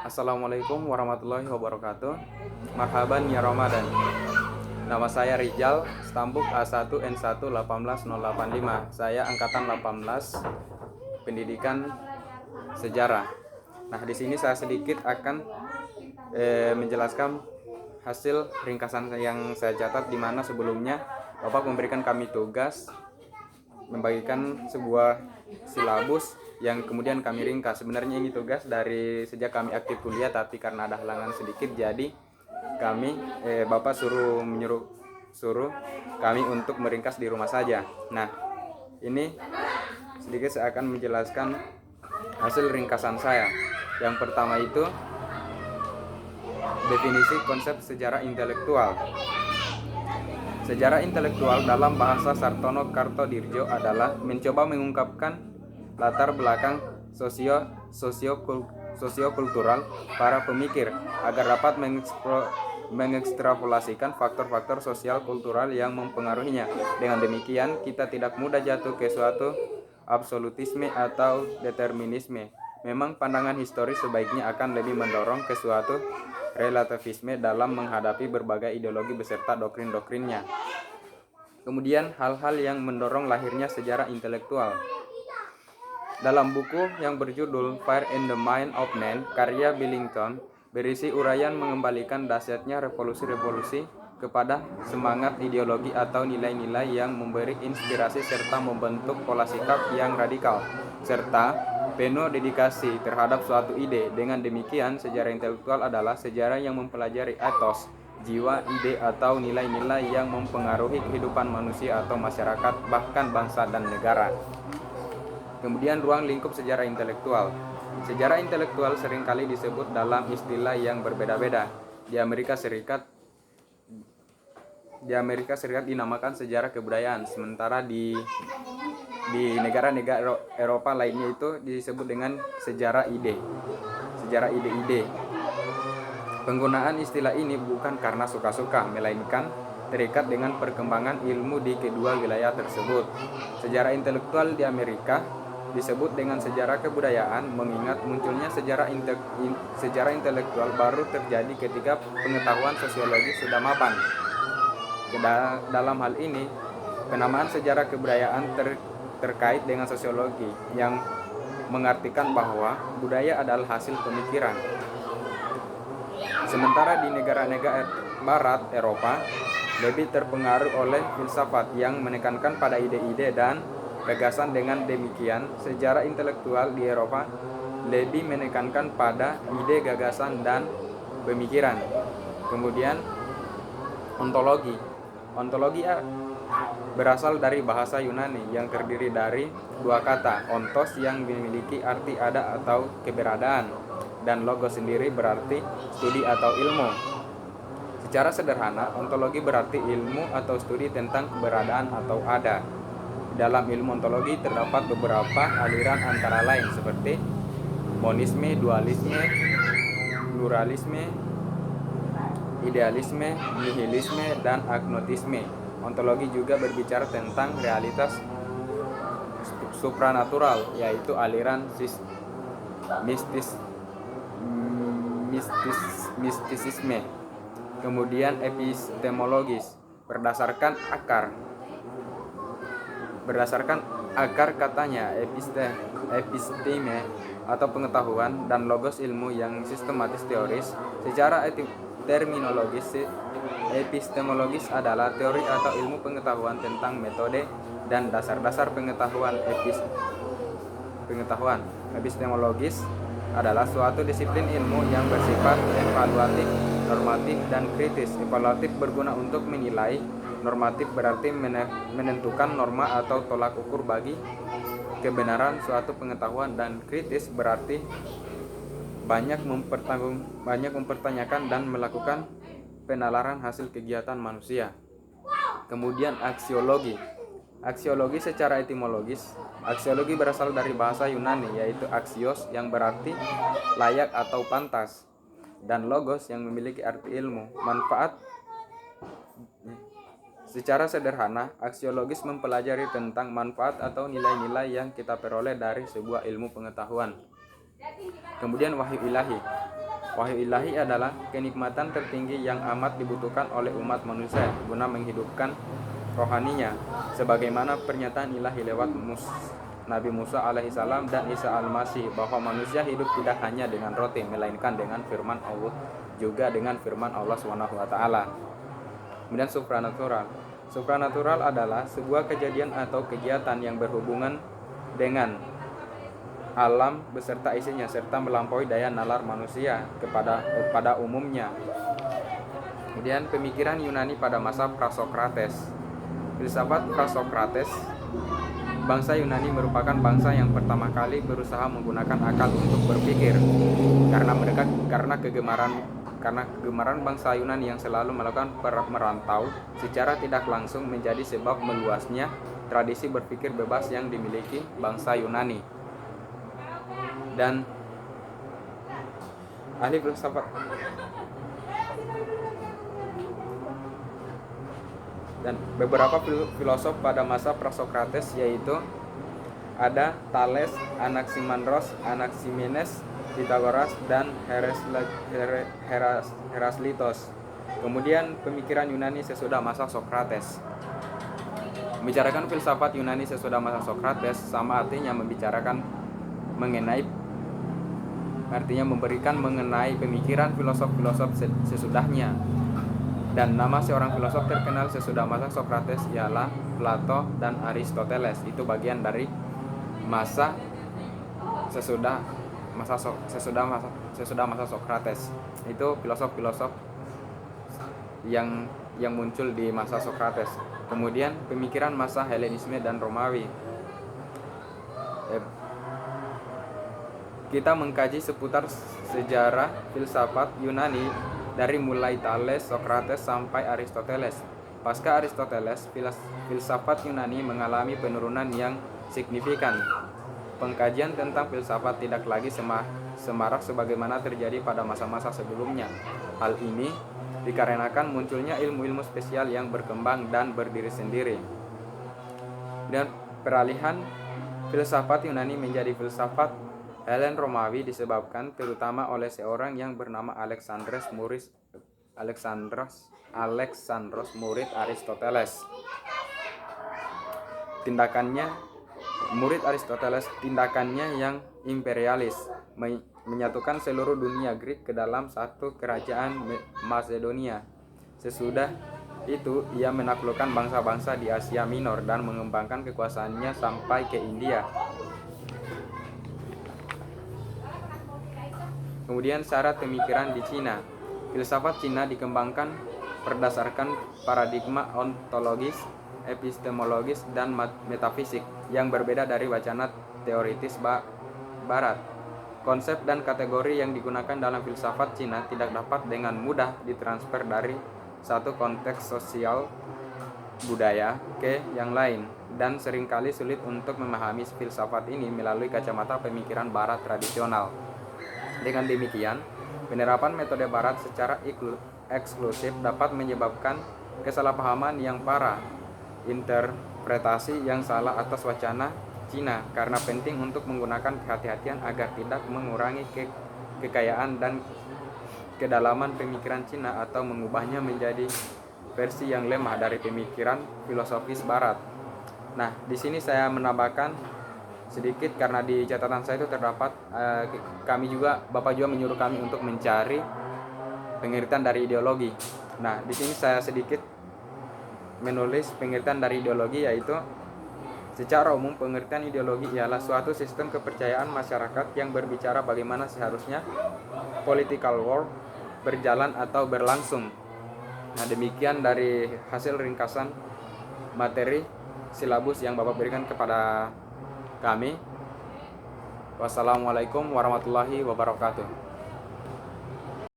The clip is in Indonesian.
Assalamualaikum warahmatullahi wabarakatuh. Marhaban ya Ramadan. Nama saya Rijal, stambuk A1N1 18085. Saya angkatan 18, pendidikan sejarah. Nah, di sini saya sedikit akan menjelaskan hasil ringkasan yang saya catat, di mana sebelumnya Bapak memberikan kami tugas membagikan sebuah silabus yang kemudian kami ringkas. Sebenarnya ini tugas dari sejak kami aktif kuliah, tapi karena ada halangan sedikit, jadi kami Bapak suruh kami untuk meringkas di rumah saja. Nah, ini sedikit saya akan menjelaskan hasil ringkasan saya. Yang pertama itu definisi konsep sejarah intelektual. Sejarah intelektual dalam bahasa Sartono Kartodirjo adalah mencoba mengungkapkan latar belakang sosiokultural para pemikir agar dapat mengekstrapolasikan faktor-faktor sosial kultural yang mempengaruhinya. Dengan demikian, kita tidak mudah jatuh ke suatu absolutisme atau determinisme. Memang pandangan historis sebaiknya akan lebih mendorong ke suatu relativisme dalam menghadapi berbagai ideologi beserta doktrin-doktrinnya. Kemudian hal-hal yang mendorong lahirnya sejarah intelektual. Dalam buku yang berjudul Fire in the Mind of Man, karya Billington, berisi uraian mengembalikan dahsyatnya revolusi-revolusi kepada semangat ideologi atau nilai-nilai yang memberi inspirasi serta membentuk pola sikap yang radikal, serta penuh dedikasi terhadap suatu ide. Dengan demikian, sejarah intelektual adalah sejarah yang mempelajari etos, jiwa, ide, atau nilai-nilai yang mempengaruhi kehidupan manusia atau masyarakat, bahkan bangsa dan negara. Kemudian ruang lingkup sejarah intelektual. Sejarah intelektual seringkali disebut dalam istilah yang berbeda-beda. Di Amerika Serikat dinamakan sejarah kebudayaan, sementara di negara-negara Eropa lainnya itu disebut dengan sejarah ide-ide. Penggunaan istilah ini bukan karena suka-suka, melainkan terikat dengan perkembangan ilmu di kedua wilayah tersebut. Sejarah intelektual di Amerika disebut dengan sejarah kebudayaan, mengingat munculnya sejarah intelektual baru terjadi ketika pengetahuan sosiologi sudah mapan. Dalam hal ini, penamaan sejarah kebudayaan terkait dengan sosiologi yang mengartikan bahwa budaya adalah hasil pemikiran. Sementara di negara-negara barat Eropa lebih terpengaruh oleh filsafat yang menekankan pada ide-ide dan gagasan. Dengan demikian, sejarah intelektual di Eropa lebih menekankan pada ide, gagasan, dan pemikiran. Kemudian Ontologi berasal dari bahasa Yunani yang terdiri dari dua kata, ontos yang memiliki arti ada atau keberadaan, dan logos sendiri berarti studi atau ilmu. Secara sederhana, ontologi berarti ilmu atau studi tentang keberadaan atau ada. Dalam ilmu ontologi terdapat beberapa aliran antara lain seperti monisme, dualisme, pluralisme, idealisme, nihilisme, dan agnotisme. Ontologi juga berbicara tentang realitas supranatural, yaitu aliran mistisisme. Kemudian epistemologis berdasarkan akar katanya episteme atau pengetahuan, dan logos ilmu yang sistematis teoris. Secara terminologis, epistemologis adalah teori atau ilmu pengetahuan tentang metode dan dasar-dasar pengetahuan. Epistemologis adalah suatu disiplin ilmu yang bersifat evaluatif, normatif, dan kritis. Evaluatif berguna untuk menilai, normatif berarti menentukan norma atau tolak ukur bagi kebenaran suatu pengetahuan, dan kritis berarti banyak mempertanyakan dan melakukan penalaran hasil kegiatan manusia. Kemudian aksiologi secara etimologis, aksiologi berasal dari bahasa Yunani, yaitu axios yang berarti layak atau pantas, dan logos yang memiliki arti ilmu, manfaat. Secara sederhana, aksiologis mempelajari tentang manfaat atau nilai-nilai yang kita peroleh dari sebuah ilmu pengetahuan. Kemudian wahyu ilahi. Wahyu ilahi adalah kenikmatan tertinggi yang amat dibutuhkan oleh umat manusia guna menghidupkan rohaninya, sebagaimana pernyataan ilahi lewat Nabi Musa alaihissalam dan Isa al-Masih bahwa manusia hidup tidak hanya dengan roti melainkan dengan firman Allah, juga dengan firman Allah SWT. Kemudian supranatural adalah sebuah kejadian atau kegiatan yang berhubungan dengan alam beserta isinya serta melampaui daya nalar manusia pada umumnya. Kemudian pemikiran Yunani pada masa Prasokrates. Filsafat Prasokrates, bangsa Yunani merupakan bangsa yang pertama kali berusaha menggunakan akal untuk berpikir. Karena kegemaran bangsa Yunani yang selalu melakukan merantau secara tidak langsung menjadi sebab meluasnya tradisi berpikir bebas yang dimiliki bangsa Yunani. Dan ahli filsafat dan beberapa filosof pada masa Prasokrates yaitu ada Thales, Anaximandros, Anaximenes, Pythagoras, dan Heraclitus. Kemudian pemikiran Yunani sesudah masa Sokrates. Membicarakan filsafat Yunani sesudah masa Sokrates sama artinya memberikan mengenai pemikiran filosof-filosof sesudahnya. Dan nama seorang filosof terkenal sesudah masa Sokrates ialah Plato dan Aristoteles. Itu bagian dari masa sesudah masa Sokrates. Itu filosof-filosof yang muncul di masa Sokrates. Kemudian pemikiran masa Helenisme dan Romawi. Kita mengkaji seputar sejarah filsafat Yunani dari mulai Thales, Sokrates sampai Aristoteles. Pasca Aristoteles, filsafat Yunani mengalami penurunan yang signifikan. Pengkajian tentang filsafat tidak lagi semarak sebagaimana terjadi pada masa-masa sebelumnya. Hal ini dikarenakan munculnya ilmu-ilmu spesial yang berkembang dan berdiri sendiri. Dan peralihan filsafat Yunani menjadi filsafat Helen Romawi disebabkan terutama oleh seorang yang bernama Alexandros murid Aristoteles. Tindakannya yang imperialis, menyatukan seluruh dunia Greek ke dalam satu kerajaan Macedonia. Sesudah itu ia menaklukkan bangsa-bangsa di Asia Minor dan mengembangkan kekuasaannya sampai ke India. Kemudian syarat pemikiran di Cina. Filsafat Cina dikembangkan berdasarkan paradigma ontologis, epistemologis, dan metafisik yang berbeda dari wacana teoritis Barat. Konsep dan kategori yang digunakan dalam filsafat Cina tidak dapat dengan mudah ditransfer dari satu konteks sosial budaya ke yang lain, dan seringkali sulit untuk memahami filsafat ini melalui kacamata pemikiran Barat tradisional. Dengan demikian, penerapan metode Barat secara eksklusif dapat menyebabkan kesalahpahaman yang parah, interpretasi yang salah atas wacana Cina, karena penting untuk menggunakan kehati-hatian agar tidak mengurangi kekayaan dan kedalaman pemikiran Cina atau mengubahnya menjadi versi yang lemah dari pemikiran filosofis Barat. Nah, di sini saya menambahkan sedikit karena di catatan saya itu terdapat Bapak juga menyuruh kami untuk mencari pengertian dari ideologi. Nah, di sini saya sedikit menulis pengertian dari ideologi, yaitu secara umum pengertian ideologi ialah suatu sistem kepercayaan masyarakat yang berbicara bagaimana seharusnya political war berjalan atau berlangsung. Nah, demikian dari hasil ringkasan materi silabus yang Bapak berikan kepada kami. Wassalamualaikum warahmatullahi wabarakatuh.